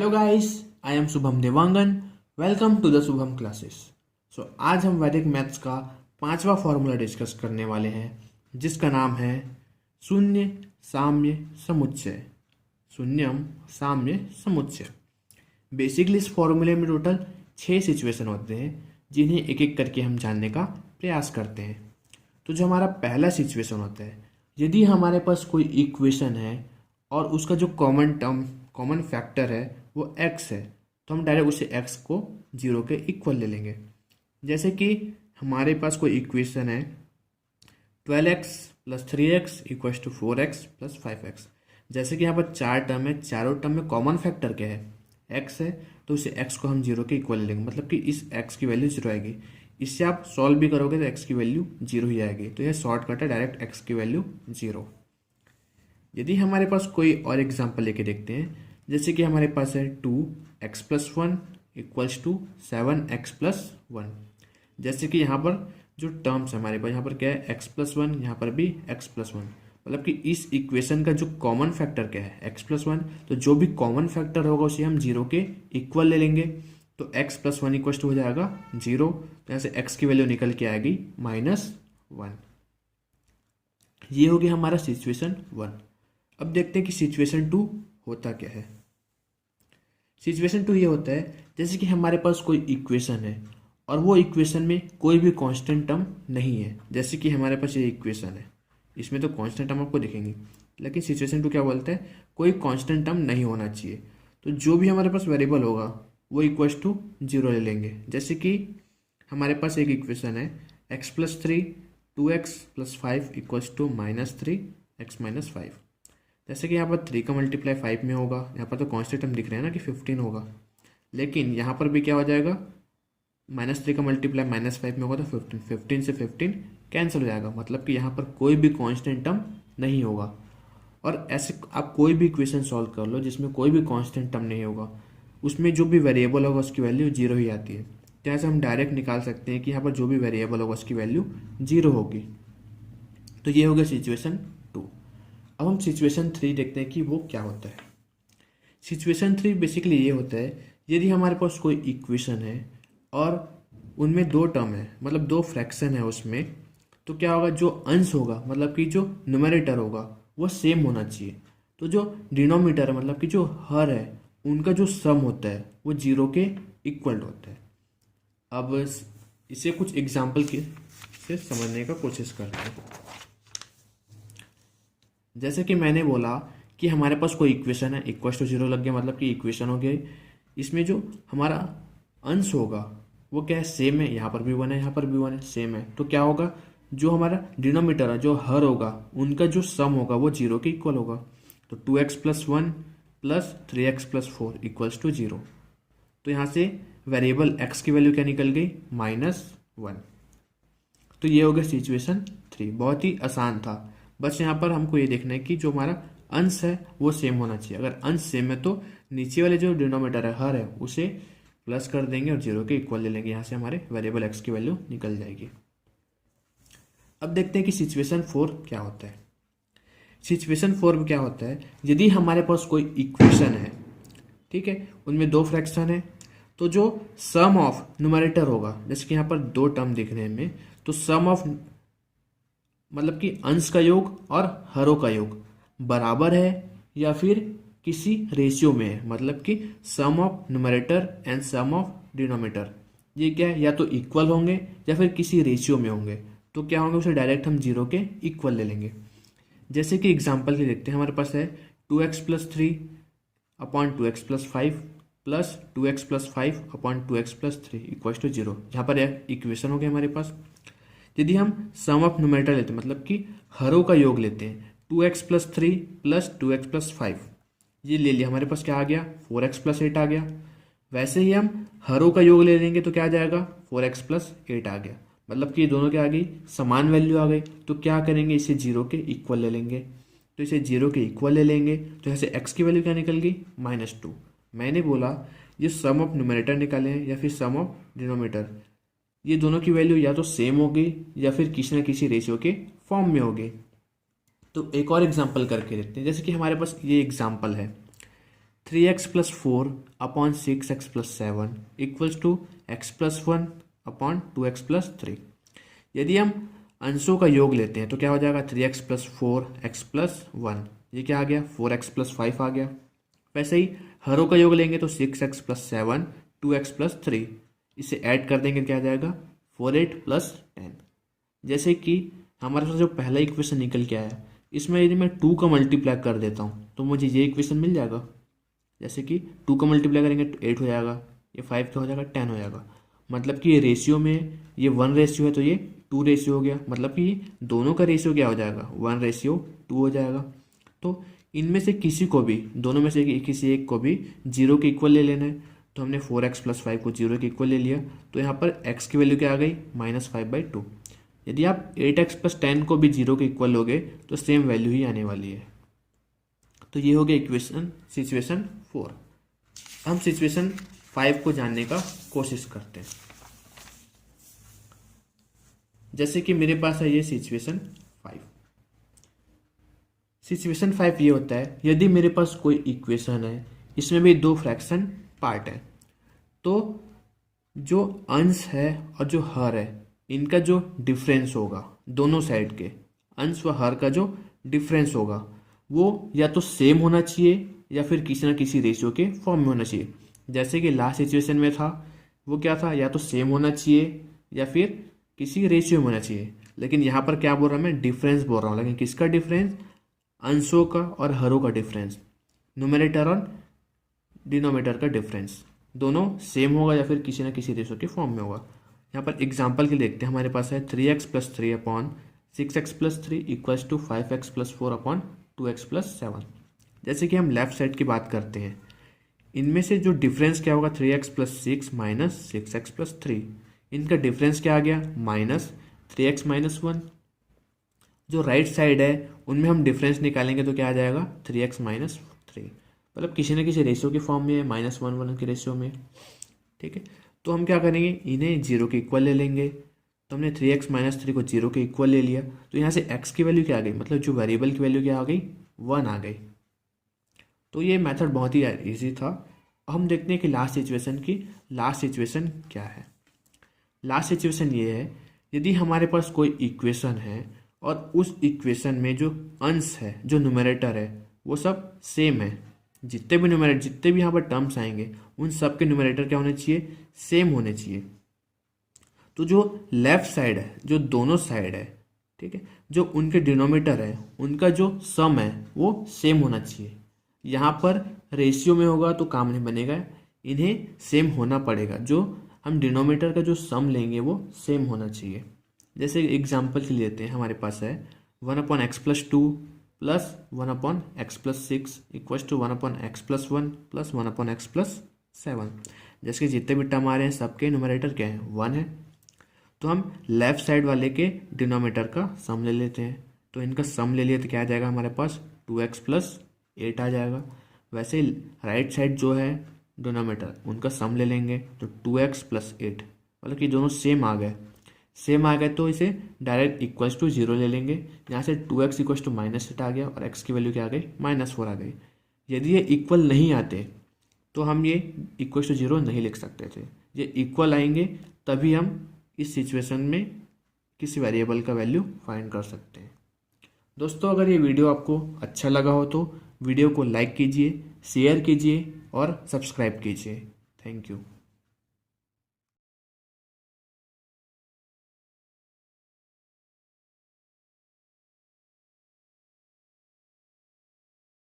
Hello guys, I am Shubham Devangan. Welcome to the Shubham classes. आज हम वैदिक मैथ्स का पांचवा फॉर्मूला डिस्कस करने वाले हैं, जिसका नाम है शून्य साम्य समुच्चय। शून्यम साम्य समुच्चय। बेसिकली इस फॉर्मूले में टोटल 6 सिचुएशन होते हैं, जिन्हें एक एक करके हम जानने का प्रयास करते हैं। तो जो हमारा पहला सिचुएशन होता है, यदि हमारे पास कोई इक्वेशन है और उसका जो कॉमन फैक्टर है वो x है, तो हम डायरेक्ट उसे x को 0 के इक्वल ले लेंगे। जैसे कि हमारे पास कोई इक्वेशन है 12x + 3x = 4x + 5x। जैसे कि यहाँ पर चार टर्म है, चारों टर्म में कॉमन फैक्टर क्या है? x है, तो इसे x को हम 0 के इक्वल ले लेंगे, मतलब कि इस x की वैल्यू 0 आएगी। इससे आप सॉल्व भी करोगे तो x की वैल्यू 0 ही आएगी। तो यह शॉर्टकट है, डायरेक्ट x की वैल्यू 0। यदि हमारे पास कोई और एग्जांपल लेके देखते हैं, जैसे कि हमारे पास है 2x + 1 = 7x + 1। जैसे कि यहाँ पर जो टर्म्स है हमारे पास, यहाँ पर क्या है x + 1, यहाँ पर भी x + 1, मतलब कि इस इक्वेशन का जो कॉमन फैक्टर क्या है x + 1। तो जो भी कॉमन फैक्टर होगा उसे हम 0 के इक्वल ले लेंगे। तो x + 1 = हो जाएगा 0। तो यहाँ से x की वैल्यू निकल के आएगी -1। ये हो गया हमारा सिचुएशन 1। अब देखते हैं कि सिचुएशन 2 होता क्या है। सिचुएशन 2 ये होता है, जैसे कि हमारे पास कोई इक्वेशन है और वो इक्वेशन में कोई भी कांस्टेंट टर्म नहीं है। जैसे कि हमारे पास ये इक्वेशन है, इसमें तो कांस्टेंट टर्म आपको दिखेंगे, लेकिन सिचुएशन 2 क्या बोलता है, कोई कांस्टेंट टर्म नहीं होना चाहिए। तो जो भी हमारे पास वेरिएबल होगा वो = 0 ले लेंगे। जैसे कि हमारे पास एक इक्वेशन है x + 3 2x + 5 = -3x - 5। जैसे कि यहाँ पर 3 का मल्टीप्लाई 5 में होगा, यहाँ पर तो कांस्टेंट टर्म दिख रहे हैं ना कि 15 होगा, लेकिन यहाँ पर भी क्या हो जाएगा, -3 का मल्टीप्लाई -5 में होगा तो 15 से 15 कैंसिल हो जाएगा, मतलब कि यहाँ पर कोई भी कांस्टेंट टर्म नहीं होगा। और ऐसे आप कोई भी इक्वेशन सॉल्व कर लो जिसमें कोई भी कांस्टेंट टर्म नहीं होगा, उसमें जो भी वेरिएबल होगा उसकी वैल्यू 0 ही आती है। तो ऐसे हम डायरेक्ट निकाल सकते हैं कि यहाँ पर जो भी वेरिएबल होगा उसकी वैल्यू 0 होगी। तो ये हो गया सिचुएशन 2। अब हम सिचुएशन 3 देखते हैं कि वो क्या होता है। सिचुएशन 3 बेसिकली ये होता है, यदि हमारे पास कोई इक्वेशन है और उनमें 2 टर्म है, मतलब 2 फ्रैक्शन है उसमें, तो क्या होगा, जो अंश होगा मतलब कि जो न्यूमरेटर होगा वो सेम होना चाहिए। तो जो डिनोमिनेटर है मतलब कि जो हर है, उनका जो सम होता है वो 0 के इक्वल होता है। अब इसे कुछ एग्जाम्पल के से समझने का कोशिश करते हैं। जैसे कि मैंने बोला कि हमारे पास कोई इक्वेशन है, =0 लग गया, मतलब कि इक्वेशन हो गई। इसमें जो हमारा अंश होगा वो क्या है, सेम है। यहाँ पर भी 1 है, यहाँ पर भी 1 है, सेम है। तो क्या होगा, जो हमारा डिनोमिनेटर है, जो हर होगा, उनका जो सम होगा वो 0 के इक्वल होगा। तो 2x + 1 + 3x + 4 = 0। तो यहाँ से वेरिएबल x की वैल्यू क्या निकल गई, -1। तो ये हो गया सिचुएशन 3। बहुत ही आसान था, बस यहाँ पर हमको ये देखना है कि जो हमारा अंश है वो सेम होना चाहिए। अगर अंश सेम है तो नीचे वाले जो डिनोमिनेटर है, हर है, उसे प्लस कर देंगे और 0 के इक्वल ले लेंगे। यहाँ से हमारे वेरिएबल x की वैल्यू निकल जाएगी। अब देखते हैं कि सिचुएशन 4 क्या होता है। सिचुएशन 4 में क्या होता है, यदि हमारे पास कोई इक्वेशन है, ठीक है, उनमें 2 फ्रैक्शन है, तो जो सम ऑफ न्यूमरेटर होगा, जैसे कि यहाँ पर 2 टर्म दिख रहे हैं हमें, तो सम ऑफ मतलब कि अंश का योग और हरों का योग बराबर है या फिर किसी रेशियो में है, मतलब कि sum of numerator and sum of denominator ये क्या है, या तो इक्वल होंगे या फिर किसी रेशियो में होंगे। तो क्या होंगे, उसे डायरेक्ट हम 0 के इक्वल ले लेंगे। जैसे कि एग्जांपल के देखते हैं, हमारे पास है 2x + 3 / 2x + 5 + 2x + 5 / 2x + 3 = 0। यहाँ पर इक्वेशन हो गया हमारे पास। यदि हम सम ऑफ न्यूमरेटर लेते हैं, मतलब कि हरों का योग लेते हैं, 2x + 3 + 2x + 5, ये ले लिया, हमारे पास क्या आ गया, 4x + 8 आ गया। वैसे ही हम हरों का योग ले लेंगे तो क्या आ जाएगा, 4x + 8 आ गया, मतलब कि ये दोनों क्या आ गई, समान वैल्यू आ गई। तो क्या करेंगे, इसे 0 के इक्वल ले लेंगे। तो इसे 0 के इक्वल ले लेंगे, तो यहाँ से x की वैल्यू क्या निकल गई, -2। मैंने बोला ये सम ऑफ न्यूमरेटर निकाले हैं या फिर सम ऑफ डिनोमिनेटर, ये दोनों की वैल्यू या तो सेम होगी या फिर किसी ना किसी रेशियो के फॉर्म में होगी। तो एक और एग्जांपल करके देखते हैं। जैसे कि हमारे पास ये एग्जांपल है 3x+4/6x+7 इक्वल्स टू x+1/2x+3। यदि हम अंशों का योग लेते हैं तो क्या हो जाएगा 3x+4x+1, ये क्या आ गया 4x+5 आ गया। वैसे ही हरों का योग लेंगे तो 6x+7 2x+3, इसे ऐड कर देंगे क्या आ जाएगा 4 8 + 10। जैसे कि हमारे पास जो पहला इक्वेशन निकल के आया, इसमें यदि मैं 2 का मल्टीप्लाई कर देता हूँ तो मुझे ये इक्वेशन मिल जाएगा। जैसे कि 2 का मल्टीप्लाई करेंगे तो 8 हो जाएगा, ये 5 का हो जाएगा 10 हो जाएगा। मतलब कि ये रेशियो में ये 1 रेशियो है तो ये 2 रेशियो हो गया। मतलब कि दोनों का रेशियो क्या हो जाएगा 1:2 हो जाएगा। तो इनमें से किसी को भी, दोनों में से किसी एक को भी 0 के इक्वल ले लेना है। तो हमने 4x+5 को 0 के इक्वल ले लिया, तो यहाँ पर x की वैल्यू क्या आ गई -5/2। यदि आप 8x+10 को भी 0 के इक्वल लोगे तो सेम वैल्यू ही आने वाली है। तो ये हो गया सिचुएशन 4। हम सिचुएशन 5 को जानने का कोशिश करते हैं। जैसे कि मेरे पास है ये सिचुएशन 5। सिचुएशन 5 ये होता है, यदि मेरे पास कोई इक्वेशन है, इसमें भी 2 फ्रैक्शन पार्ट है, तो जो अंश है और जो हर है इनका जो डिफरेंस होगा, दोनों साइड के अंश व हर का जो डिफरेंस होगा वो या तो सेम होना चाहिए या फिर किसी ना किसी रेशियो के फॉर्म में होना चाहिए। जैसे कि लास्ट सिचुएशन में था, वो क्या था, या तो सेम होना चाहिए या फिर किसी रेशियो में होना चाहिए। लेकिन यहाँ पर क्या बोल रहा हूँ मैं, डिफरेंस बोल रहा हूँ। लेकिन किसका डिफरेंस, अंशों का और हरों का डिफरेंस, न्यूमरेटर और डिनोमिनेटर का डिफरेंस, दोनों सेम होगा या फिर किसी ना किसी रेशियो के फॉर्म में होगा। यहाँ पर एग्जाम्पल के लिए देखते हैं, हमारे पास है 3x+3/6x+3 इक्वल्स टू 5x+4/2x+7। जैसे कि हम लेफ्ट साइड की बात करते हैं, इनमें से जो डिफरेंस क्या होगा 3x+6 -6x+3, इनका डिफरेंस क्या आ गया -3x-1। जो राइट साइड है उनमें हम डिफरेंस निकालेंगे तो क्या आ जाएगा 3x-3, मतलब किसी न किसी रेशियो के फॉर्म में है, -1 के रेशियो में। ठीक है, तो हम क्या करेंगे, इन्हें 0 के इक्वल ले लेंगे। तो हमने 3x-3 को 0 के इक्वल ले लिया, तो यहाँ से x की वैल्यू क्या आ गई, मतलब जो वेरिएबल की वैल्यू क्या आ गई 1 आ गई। तो ये मेथड बहुत ही ईजी था। हम देखते हैं कि लास्ट सिचुएशन क्या है। लास्ट सिचुएशन ये है, यदि हमारे पास कोई इक्वेशन है और उस इक्वेशन में जो अंश है, जो न्यूमरेटर है, वो सब सेम है। जितने भी यहाँ पर टर्म्स आएंगे उन सब के न्यूमरेटर क्या होने चाहिए, सेम होने चाहिए। तो जो लेफ्ट साइड है, जो दोनों साइड है, ठीक है, जो उनके डिनोमिनेटर है उनका जो सम है वो सेम होना चाहिए। यहाँ पर रेशियो में होगा तो काम नहीं बनेगा, इन्हें सेम होना पड़ेगा। जो हम डिनोमिनेटर का जो सम लेंगे वो सेम होना चाहिए। जैसे एग्जांपल के लिए लेते हैं, हमारे पास है 1/x+2 + 1/x+6 equals to 1/x+1 + 1/x+7। जैसे जितने भी टर्म आ रहे हैं सबके न्यूमरेटर क्या है 1 है। तो हम लेफ्ट साइड वाले के डिनोमिनेटर का सम ले लेते हैं। तो इनका सम ले लिया तो क्या आ जाएगा हमारे पास 2x+8 आ जाएगा। वैसे राइट साइड जो है डिनोमिनेटर उनका सम ले लेंगे तो 2x+8, मतलब कि दोनों सेम आ गए। तो इसे डायरेक्ट इक्वल्स टू 0 ले लेंगे। यहाँ से 2x इक्वल्स टू -8 आ गया और x की वैल्यू क्या आ गई -4 आ गई। यदि ये इक्वल नहीं आते तो हम ये इक्वल्स टू 0 नहीं लिख सकते थे। ये इक्वल आएंगे तभी हम इस सिचुएशन में किसी वेरिएबल का वैल्यू फाइंड कर सकते हैं। दोस्तों, अगर ये वीडियो आपको अच्छा लगा हो तो वीडियो को लाइक कीजिए, शेयर कीजिए और सब्सक्राइब कीजिए। Thank you.